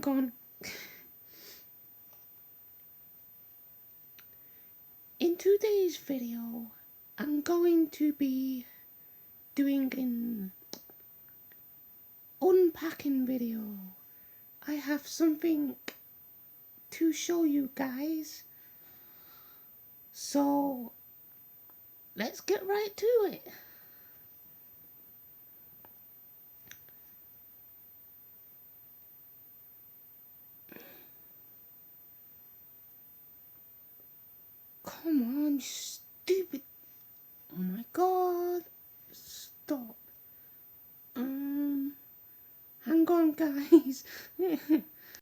hang on. In today's video, I'm going to be doing an unpacking video. I have something to show you guys. So, let's get right to it. Come on, you stupid. Oh my god. Stop. Hang on, guys.